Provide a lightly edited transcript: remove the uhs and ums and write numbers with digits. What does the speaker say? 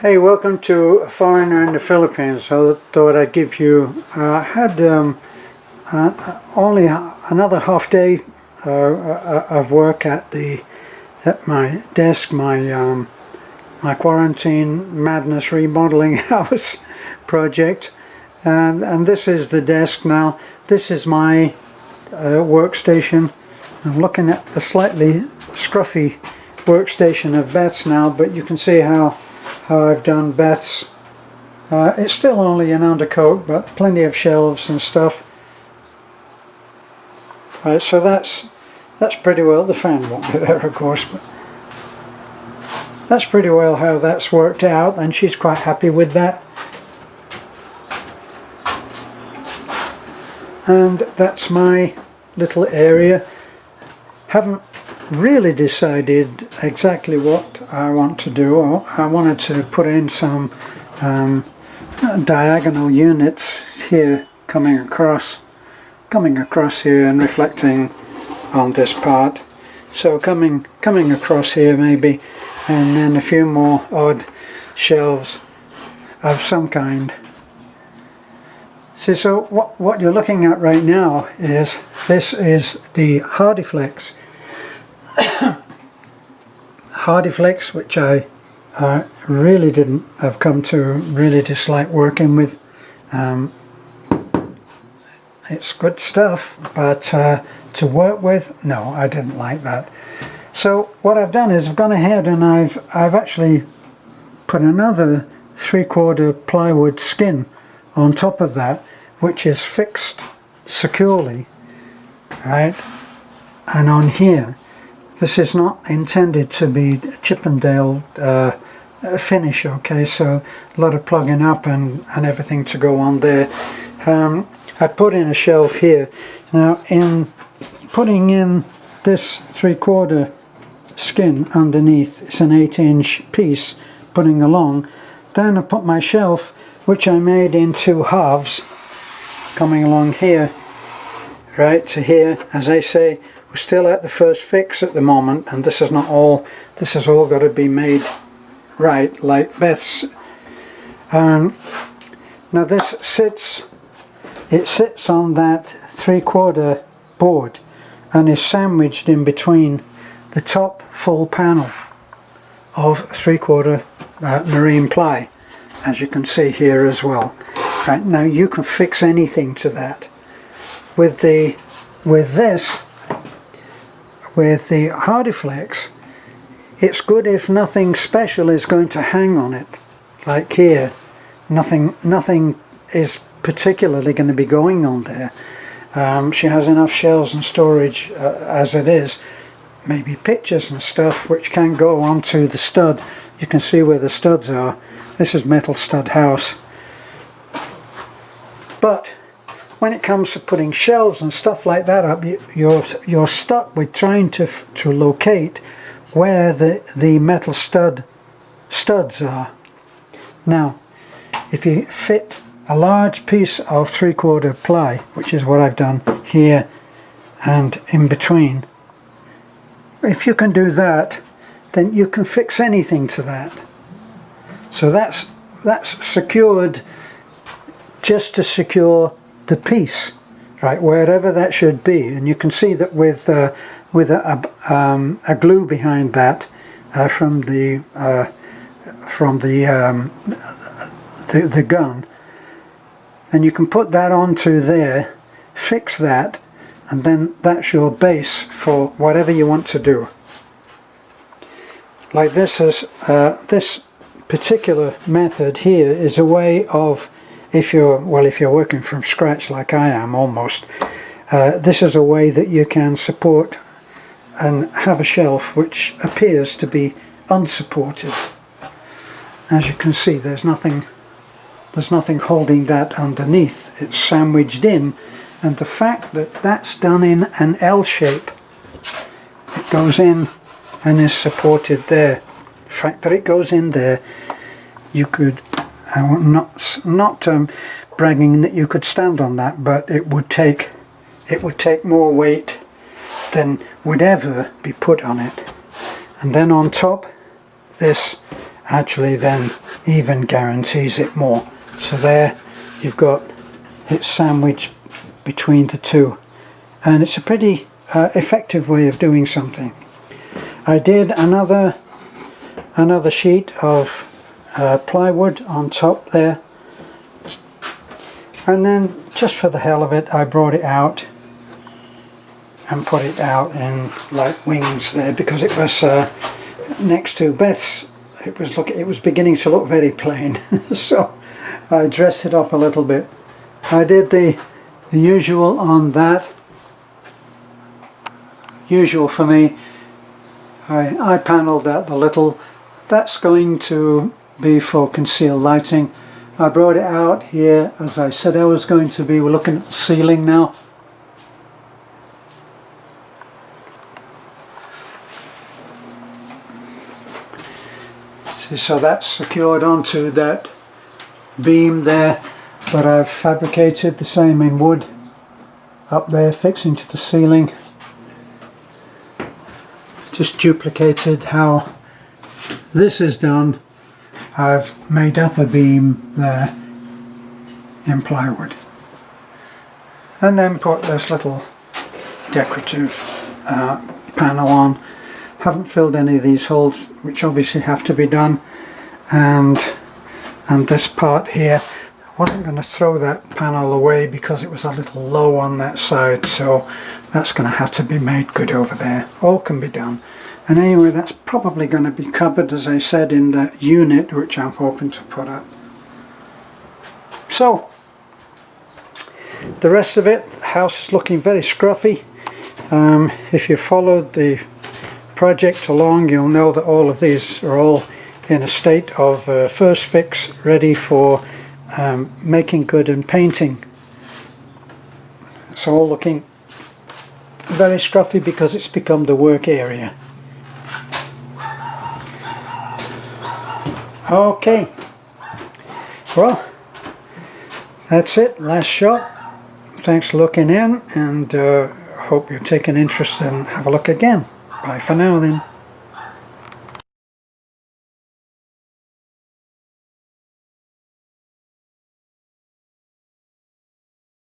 Hey, welcome to A Foreigner in the Philippines. I thought I'd give you, I had only another half day of work at my desk, my quarantine madness remodeling house project, and this is the desk now. This is my workstation. I'm looking at a slightly scruffy workstation of Beth's now, but you can see how I've done Beth's. It's still only an undercoat, but plenty of shelves and stuff. Right, so that's pretty well. The fan won't be there, of course, but that's pretty well how that's worked out, and she's quite happy with that. And that's my little area. Haven't really decided exactly what I want to do. I wanted to put in some diagonal units here coming across here and reflecting on this part. So coming across here maybe, and then a few more odd shelves of some kind. See, so what you're looking at right now is the Hardiflex. Hardiflex, which I really didn't have come to really dislike working with. It's good stuff, but to work with, no, I didn't like that. So what I've done is I've gone ahead and I've actually put another 3/4 plywood skin on top of that, which is fixed securely, right? And on here, this is not intended to be Chippendale finish, okay, so a lot of plugging up and everything to go on there. I put in a shelf here. Now, in putting in this 3/4 skin underneath, it's an 8-inch piece putting along. Then I put my shelf, which I made in 2 halves, coming along here, right to here. As I say, we're still at the first fix at the moment, and this is not all. This has all got to be made right, like Beth's. Now this sits on that 3/4 board and is sandwiched in between the top full panel of 3/4 marine ply, as you can see here as well. Right, now you can fix anything to that. With the Hardiflex, it's good if nothing special is going to hang on it. Like here, nothing is particularly going to be going on there. She has enough shelves and storage as it is. Maybe pictures and stuff which can go onto the stud. You can see where the studs are. This is metal stud house. But when it comes to putting shelves and stuff like that up, you're stuck with trying to locate where the metal studs are. Now, if you fit a large piece of 3/4 ply, which is what I've done here and in between, if you can do that, then you can fix anything to that. So that's secured just to secure the piece, right, wherever that should be. And you can see that with a glue behind that from the gun, and you can put that onto there, fix that, and then that's your base for whatever you want to do. Like this this particular method here is a way of, if you're working from scratch like I am almost, this is a way that you can support and have a shelf which appears to be unsupported. As you can see, there's nothing holding that underneath. It's sandwiched in, and the fact that that's done in an L shape, it goes in and is supported there. The fact that it goes in there, you could, I'm not bragging that you could stand on that, but it would take more weight than would ever be put on it. And then on top, this actually then even guarantees it more. So there you've got it sandwiched between the two, and it's a pretty effective way of doing something. I did another sheet of plywood on top there, and then just for the hell of it I brought it out and put it out in like wings there, because it was next to Beth's. It was beginning to look very plain. So I dressed it up a little bit. I did the usual on that. Usual for me. I panelled that a little. That's going to be for concealed lighting. I brought it out here, as I said I was going to be. We're looking at the ceiling now. So that's secured onto that beam there, but I've fabricated the same in wood up there, fixing to the ceiling. Just duplicated how this is done. I've made up a beam there in plywood, and then put this little decorative panel on. Haven't filled any of these holes, which obviously have to be done, and this part here, I wasn't going to throw that panel away because it was a little low on that side, so that's going to have to be made good over there. All can be done. And anyway, that's probably going to be covered, as I said, in that unit which I'm hoping to put up. So the rest of it, the house is looking very scruffy. If you followed the project along, you'll know that all of these are all in a state of first fix, ready for making good and painting. It's all looking very scruffy because it's become the work area. Okay, well, that's it, last shot. Thanks for looking in, and hope you take an interest and have a look again. Bye for now then.